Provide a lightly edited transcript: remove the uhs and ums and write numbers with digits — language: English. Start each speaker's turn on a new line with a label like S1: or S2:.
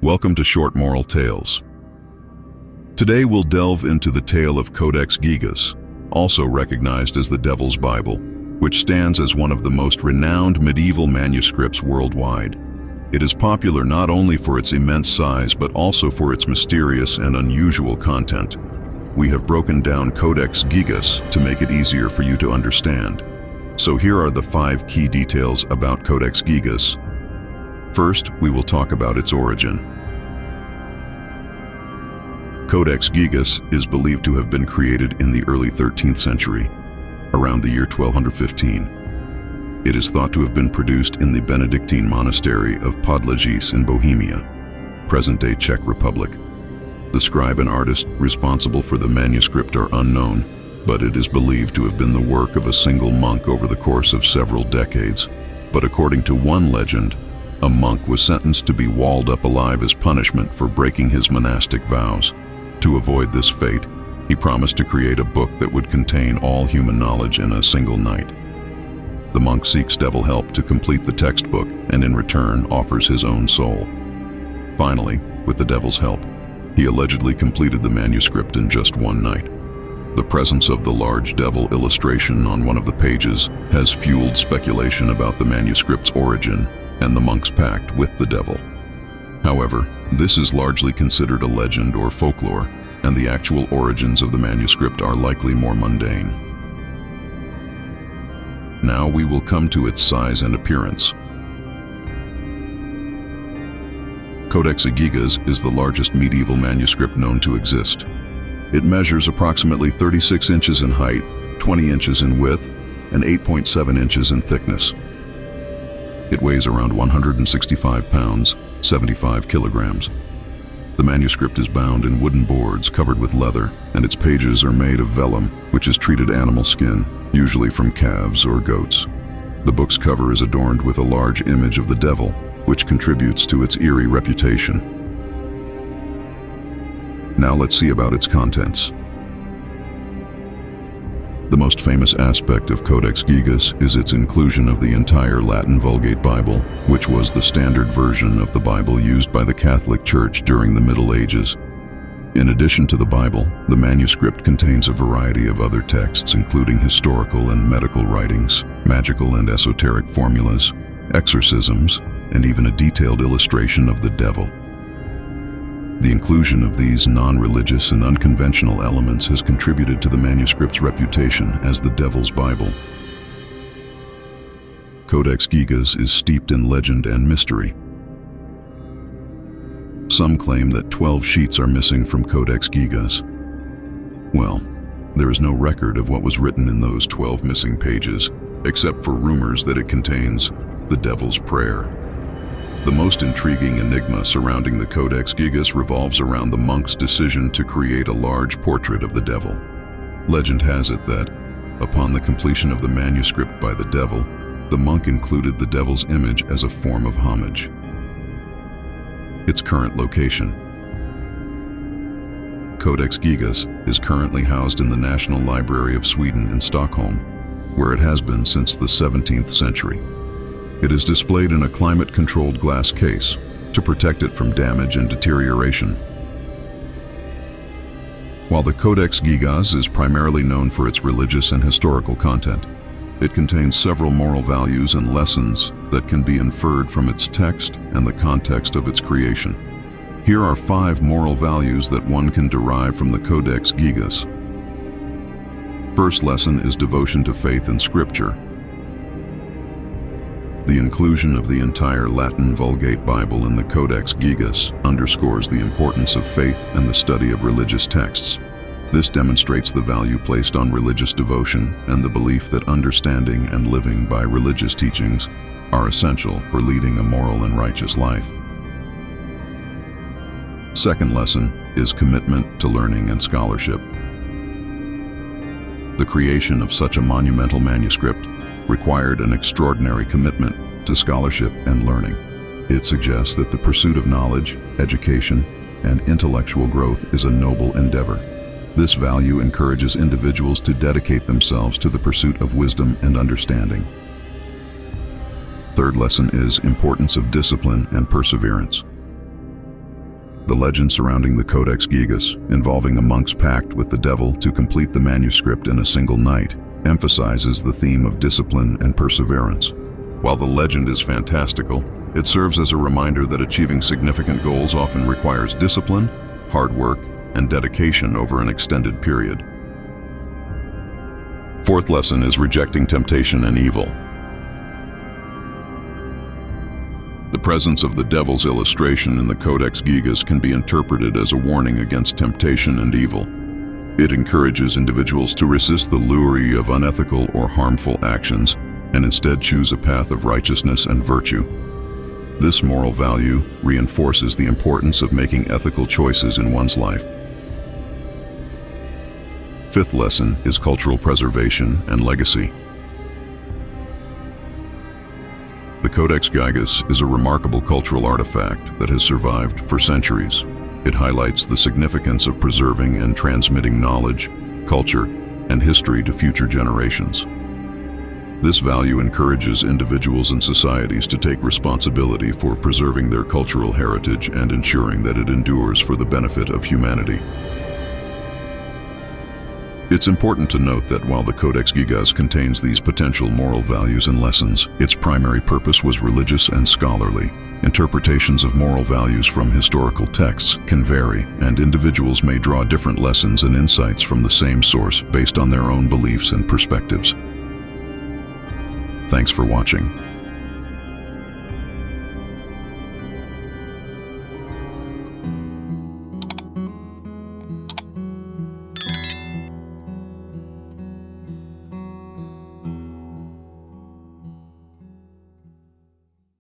S1: Welcome to Short Moral Tales. Today we'll delve into the tale of Codex Gigas, also recognized as the Devil's Bible, which stands as one of the most renowned medieval manuscripts worldwide. It is popular not only for its immense size but also for its mysterious and unusual content. We have broken down Codex Gigas to make it easier for you to understand. So here are the 5 key details about Codex Gigas. First, we will talk about its origin. Codex Gigas is believed to have been created in the early 13th century, around the year 1215. It is thought to have been produced in the Benedictine monastery of Podlažice in Bohemia, present-day Czech Republic. The scribe and artist responsible for the manuscript are unknown, but it is believed to have been the work of a single monk over the course of several decades. But according to one legend, a monk was sentenced to be walled up alive as punishment for breaking his monastic vows. To avoid this fate, he promised to create a book that would contain all human knowledge in a single night. The monk seeks devil help to complete the textbook and in return offers his own soul. Finally, with the devil's help, he allegedly completed the manuscript in just one night. The presence of the large devil illustration on one of the pages has fueled speculation about the manuscript's origin and the monk's pact with the devil. However, this is largely considered a legend or folklore, and the actual origins of the manuscript are likely more mundane. Now we will come to its size and appearance. Codex Gigas is the largest medieval manuscript known to exist. It measures approximately 36 inches in height, 20 inches in width, and 8.7 inches in thickness. It weighs around 165 pounds, 75 kilograms. The manuscript is bound in wooden boards covered with leather, and its pages are made of vellum, which is treated animal skin, usually from calves or goats. The book's cover is adorned with a large image of the devil, which contributes to its eerie reputation. Now let's see about its contents. The most famous aspect of Codex Gigas is its inclusion of the entire Latin Vulgate Bible, which was the standard version of the Bible used by the Catholic Church during the Middle Ages. In addition to the Bible, the manuscript contains a variety of other texts including historical and medical writings, magical and esoteric formulas, exorcisms, and even a detailed illustration of the devil. The inclusion of these non-religious and unconventional elements has contributed to the manuscript's reputation as the Devil's Bible. Codex Gigas is steeped in legend and mystery. Some claim that 12 sheets are missing from Codex Gigas. Well, there is no record of what was written in those 12 missing pages, except for rumors that it contains the Devil's Prayer. The most intriguing enigma surrounding the Codex Gigas revolves around the monk's decision to create a large portrait of the devil. Legend has it that, upon the completion of the manuscript by the devil, the monk included the devil's image as a form of homage. Its current location. Codex Gigas is currently housed in the National Library of Sweden in Stockholm, where it has been since the 17th century. It is displayed in a climate-controlled glass case to protect it from damage and deterioration. While the Codex Gigas is primarily known for its religious and historical content, it contains several moral values and lessons that can be inferred from its text and the context of its creation. Here are 5 moral values that one can derive from the Codex Gigas. First lesson is devotion to faith and scripture. The inclusion of the entire Latin Vulgate Bible in the Codex Gigas underscores the importance of faith and the study of religious texts. This demonstrates the value placed on religious devotion and the belief that understanding and living by religious teachings are essential for leading a moral and righteous life. Second lesson is commitment to learning and scholarship. The creation of such a monumental manuscript required an extraordinary commitment to scholarship and learning. It suggests that the pursuit of knowledge, education, and intellectual growth is a noble endeavor. This value encourages individuals to dedicate themselves to the pursuit of wisdom and understanding. Third lesson is importance of discipline and perseverance. The legend surrounding the Codex Gigas, involving a monk's pact with the devil to complete the manuscript in a single night, emphasizes the theme of discipline and perseverance. While the legend is fantastical, it serves as a reminder that achieving significant goals often requires discipline, hard work, and dedication over an extended period. Fourth lesson is rejecting temptation and evil. The presence of the devil's illustration in the Codex Gigas can be interpreted as a warning against temptation and evil. It encourages individuals to resist the lure of unethical or harmful actions and instead choose a path of righteousness and virtue. This moral value reinforces the importance of making ethical choices in one's life. Fifth lesson is cultural preservation and legacy. The Codex Gigas is a remarkable cultural artifact that has survived for centuries. It highlights the significance of preserving and transmitting knowledge, culture, and history to future generations. This value encourages individuals and societies to take responsibility for preserving their cultural heritage and ensuring that it endures for the benefit of humanity. It's important to note that while the Codex Gigas contains these potential moral values and lessons, its primary purpose was religious and scholarly. Interpretations of moral values from historical texts can vary, and individuals may draw different lessons and insights from the same source based on their own beliefs and perspectives. Thanks for watching.